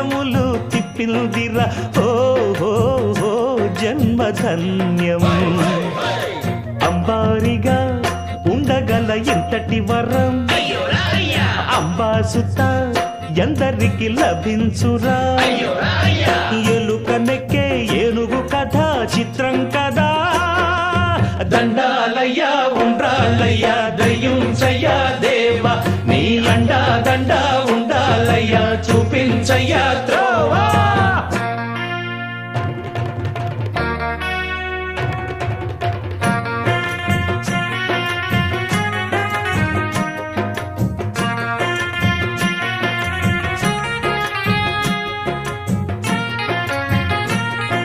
చక్రములు తిప్పిందిరా ఓ జన్మధన్యం అంబారిగా ఉండగల ఇంతటి వరం అంబాసుత ఎందరికి లభించురా ఎలుక నెక్కే ఏనుగు కథ చిత్రం కదా దండాలయ్యా ఉండ్రాళ్ళయ్యా దయ్యుంచయ్యా దేవా నీ అండా దండా ఉండాలయ్యా చూపించయ్యా త్రోవా